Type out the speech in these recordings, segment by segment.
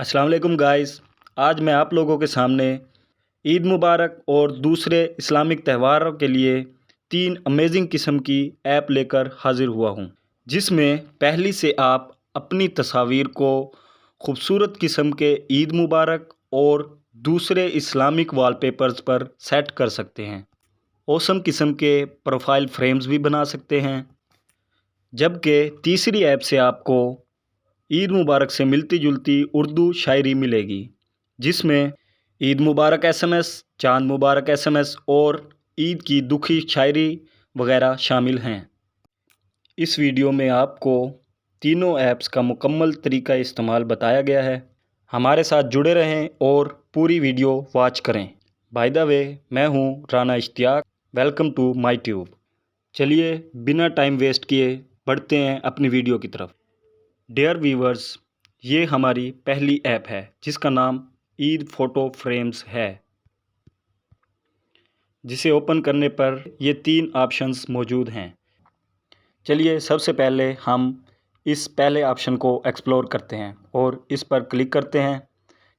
अस्सलाम वालेकुम गाइस। आज मैं आप लोगों के सामने ईद मुबारक और दूसरे इस्लामिक त्योहारों के लिए 3 अमेजिंग किस्म की ऐप लेकर हाजिर हुआ हूँ, जिसमें पहली से आप अपनी तस्वीर को खूबसूरत किस्म के ईद मुबारक और दूसरे इस्लामिक वॉलपेपर्स पर सेट कर सकते हैं। औसम किस्म के प्रोफाइल फ्रेम्स भी बना सकते हैं। जबकि तीसरी ऐप से आपको ईद मुबारक से मिलती जुलती उर्दू शायरी मिलेगी, जिसमें ईद मुबारक एसएमएस, चांद मुबारक एसएमएस और ईद की दुखी शायरी वगैरह शामिल हैं। इस वीडियो में आपको तीनों ऐप्स का मुकम्मल तरीका इस्तेमाल बताया गया है। हमारे साथ जुड़े रहें और पूरी वीडियो वॉच करें। बाय द वे, मैं हूँ Rana Ishtiaq. Welcome to my tube. चलिए बिना टाइम वेस्ट किए बढ़ते हैं अपनी वीडियो की तरफ। डियर व्यूवर्स, ये हमारी पहली ऐप है जिसका नाम ईद फ़ोटो फ्रेम्स है। जिसे ओपन करने पर ये 3 ऑप्शंस मौजूद हैं। चलिए सबसे पहले हम इस पहले ऑप्शन को एक्सप्लोर करते हैं और इस पर क्लिक करते हैं।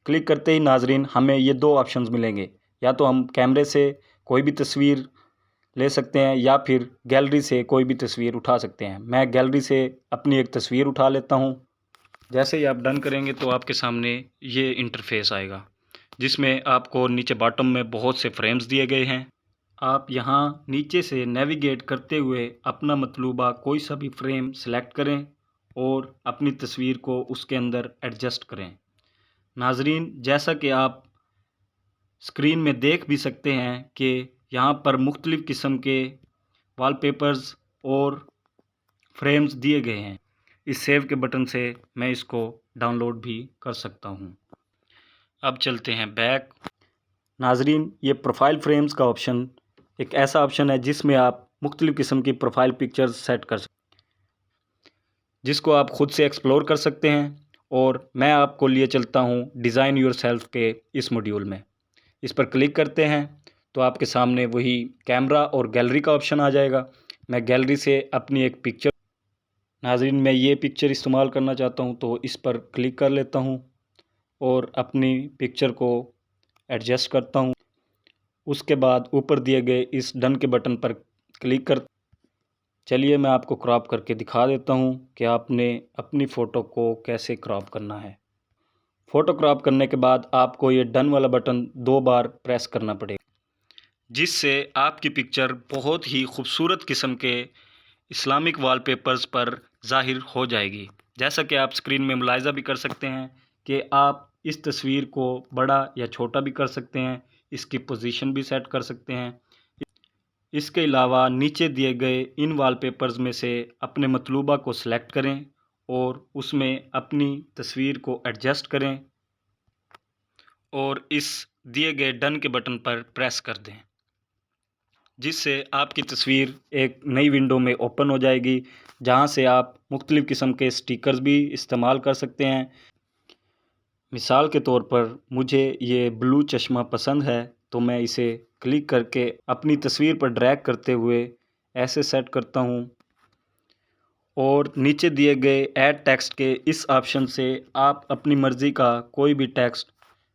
क्लिक करते ही नाजरीन हमें ये 2 ऑप्शंस मिलेंगे। या तो हम कैमरे से कोई भी तस्वीर ले सकते हैं या फिर गैलरी से कोई भी तस्वीर उठा सकते हैं। मैं गैलरी से अपनी एक तस्वीर उठा लेता हूँ। जैसे ही आप डन करेंगे तो आपके सामने ये इंटरफेस आएगा, जिसमें आपको नीचे बॉटम में बहुत से फ्रेम्स दिए गए हैं। आप यहाँ नीचे से नेविगेट करते हुए अपना मतलूबा कोई सा भी फ्रेम सेलेक्ट करें और अपनी तस्वीर को उसके अंदर एडजस्ट करें। नाजरीन, जैसा कि आप स्क्रीन में देख भी सकते हैं कि यहाँ पर मुख्तलिफ़ किस्म के वॉलपेपर्स और फ्रेम्स दिए गए हैं। इस सेव के बटन से मैं इसको डाउनलोड भी कर सकता हूँ। अब चलते हैं बैक। नाजरीन, ये प्रोफाइल फ्रेम्स का ऑप्शन एक ऐसा ऑप्शन है जिसमें आप मुख्तलिफ़ किस्म की प्रोफाइल पिक्चर्स सेट कर सकते हैं, जिसको आप ख़ुद से एक्सप्लोर कर सकते हैं। और मैं आपको लिए चलता हूँ डिज़ाइन योर सेल्फ के इस मॉड्यूल में। इस पर क्लिक करते हैं तो आपके सामने वही कैमरा और गैलरी का ऑप्शन आ जाएगा। मैं गैलरी से अपनी एक पिक्चर, नाज़रीन मैं ये पिक्चर इस्तेमाल करना चाहता हूँ तो इस पर क्लिक कर लेता हूँ और अपनी पिक्चर को एडजस्ट करता हूँ। उसके बाद ऊपर दिए गए इस डन के बटन पर क्लिक कर, चलिए मैं आपको क्रॉप करके दिखा देता हूँ कि आपने अपनी फ़ोटो को कैसे क्रॉप करना है। फ़ोटो क्रॉप करने के बाद आपको ये डन वाला बटन 2 बार प्रेस करना पड़ेगा, जिससे आपकी पिक्चर बहुत ही खूबसूरत किस्म के इस्लामिक वॉलपेपर्स पर ज़ाहिर हो जाएगी। जैसा कि आप स्क्रीन में मुलाहिज़ा भी कर सकते हैं कि आप इस तस्वीर को बड़ा या छोटा भी कर सकते हैं, इसकी पोजीशन भी सेट कर सकते हैं। इसके अलावा नीचे दिए गए इन वॉलपेपर्स में से अपने मतलूबा को सिलेक्ट करें और उसमें अपनी तस्वीर को एडजस्ट करें और इस दिए गए डन के बटन पर प्रेस कर दें, जिससे आपकी तस्वीर एक नई विंडो में ओपन हो जाएगी, जहां से आप मुख्तलिफ़ किस्म के स्टिकर्स भी इस्तेमाल कर सकते हैं। मिसाल के तौर पर मुझे ये ब्लू चश्मा पसंद है तो मैं इसे क्लिक करके अपनी तस्वीर पर ड्रैग करते हुए ऐसे सेट करता हूँ और नीचे दिए गए ऐड टेक्स्ट के इस ऑप्शन से आप अपनी मर्ज़ी का कोई भी टेक्स्ट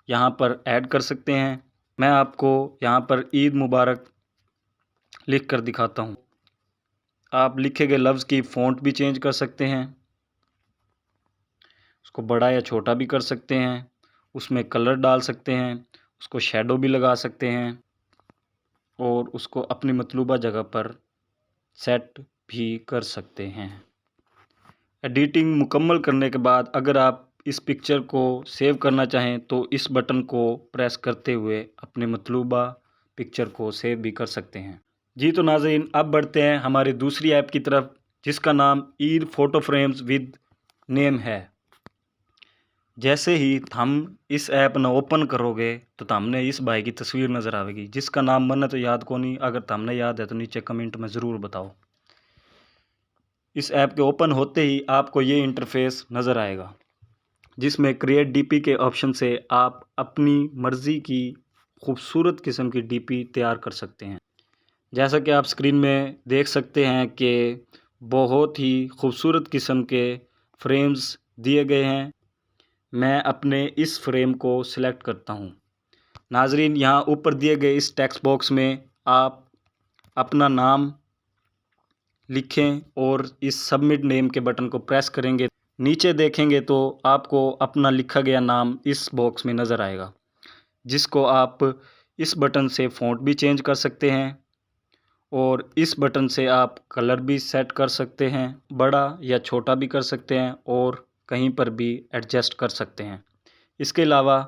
यहाँ पर ऐड कर सकते हैं। मैं आपको यहाँ पर ईद मुबारक लिख कर दिखाता हूँ। आप लिखे गए लफ्ज़ की फ़ॉन्ट भी चेंज कर सकते हैं, उसको बड़ा या छोटा भी कर सकते हैं, उसमें कलर डाल सकते हैं, उसको शैडो भी लगा सकते हैं और उसको अपनी मतलूबा जगह पर सेट भी कर सकते हैं। एडिटिंग मुकम्मल करने के बाद अगर आप इस पिक्चर को सेव करना चाहें तो इस बटन को प्रेस करते हुए अपने मतलूबा पिक्चर को सेव भी कर सकते हैं। जी तो नाज़रीन, अब बढ़ते हैं हमारी दूसरी ऐप की तरफ, जिसका नाम Eid photo frames with name है। जैसे ही हम इस ऐप ना ओपन करोगे तो हमने इस भाई की तस्वीर नज़र आएगी, जिसका नाम मन्नत तो याद को नहीं। अगर हमने याद है तो नीचे कमेंट में ज़रूर बताओ। इस ऐप के ओपन होते ही आपको ये इंटरफेस नज़र आएगा, जिसमें क्रिएट डीपी के ऑप्शन से आप अपनी मर्ज़ी की खूबसूरत किस्म की डीपी तैयार कर सकते हैं। जैसा कि आप स्क्रीन में देख सकते हैं कि बहुत ही खूबसूरत किस्म के फ्रेम्स दिए गए हैं, میں اپنے اس فریم کو سلیکٹ کرتا ہوں۔ ناظرین، یہاں اوپر دیے گئے اس ٹیکسٹ باکس میں آپ اپنا نام لکھیں اور اس سبمٹ نیم کے بٹن کو پریس کریں گے۔ نیچے دیکھیں گے تو آپ کو اپنا لکھا گیا نام اس باکس میں نظر آئے گا، جس کو آپ اس بٹن سے فونٹ بھی چینج کر سکتے ہیں اور اس بٹن سے آپ کلر بھی سیٹ کر سکتے ہیں، بڑا یا چھوٹا بھی کر سکتے ہیں اور کہیں پر بھی ایڈجسٹ کر سکتے ہیں۔ اس کے علاوہ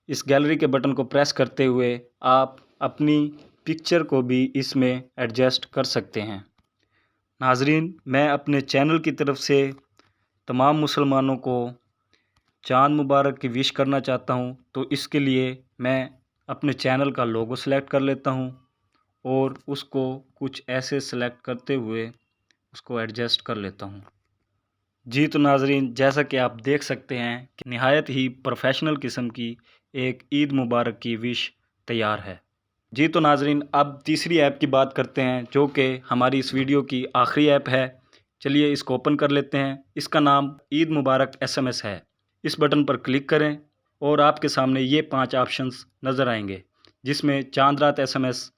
اس گیلری کے بٹن کو پریس کرتے ہوئے آپ اپنی پکچر کو بھی اس میں ایڈجسٹ کر سکتے ہیں۔ ناظرین، میں اپنے چینل کی طرف سے تمام مسلمانوں کو چاند مبارک کی وش کرنا چاہتا ہوں، تو اس کے لیے میں اپنے چینل کا لوگو سلیکٹ کر لیتا ہوں اور اس کو کچھ ایسے سلیکٹ کرتے ہوئے اس کو ایڈجسٹ کر لیتا ہوں۔ جی تو ناظرین، جیسا کہ آپ دیکھ سکتے ہیں کہ نہایت ہی پروفیشنل قسم کی ایک عید مبارک کی وش تیار ہے۔ جی تو ناظرین، اب تیسری ایپ کی بات کرتے ہیں جو کہ ہماری اس ویڈیو کی آخری ایپ ہے۔ چلیے اس کو اوپن کر لیتے ہیں۔ اس کا نام عید مبارک SMS ہے۔ اس بٹن پر کلک کریں اور آپ کے سامنے یہ 5 آپشنز نظر آئیں گے، جس میں چاند رات SMS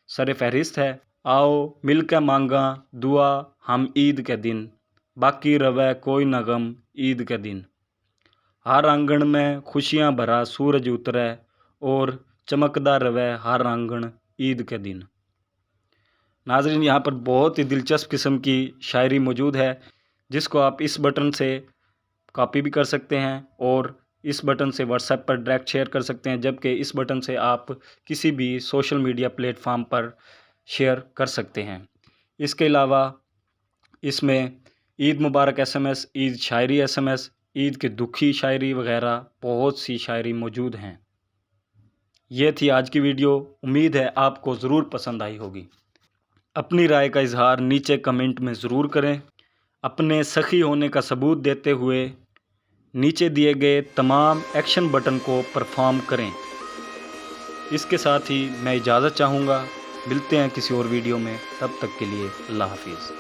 سر فہرست ہے۔ آؤ مل کے مانگاں دعا ہم عید کے دن، باقی روے کوئی نہ غم عید کے دن، ہر آنگن میں خوشیاں بھرا سورج اترے اور چمکدا روے ہر آنگن عید کے دن۔ ناظرین، یہاں پر بہت ہی دلچسپ قسم کی شاعری موجود ہے، جس کو آپ اس بٹن سے کاپی بھی کر سکتے ہیں اور اس بٹن سے واٹس ایپ پر ڈائریکٹ شیئر کر سکتے ہیں، جبکہ اس بٹن سے آپ کسی بھی سوشل میڈیا پلیٹ فارم پر شیئر کر سکتے ہیں۔ اس کے علاوہ اس میں عید مبارک SMS، عید شاعری SMS، عید کے دکھی شاعری وغیرہ بہت سی شاعری موجود ہیں۔ یہ تھی آج کی ویڈیو، امید ہے آپ کو ضرور پسند آئی ہوگی۔ اپنی رائے کا اظہار نیچے کمنٹ میں ضرور کریں۔ اپنے سخی ہونے کا ثبوت دیتے ہوئے نیچے دیے گئے تمام ایکشن بٹن کو پرفارم کریں۔ اس کے ساتھ ہی میں اجازت چاہوں گا، ملتے ہیں کسی اور ویڈیو میں، تب تک کے لیے اللہ حافظ۔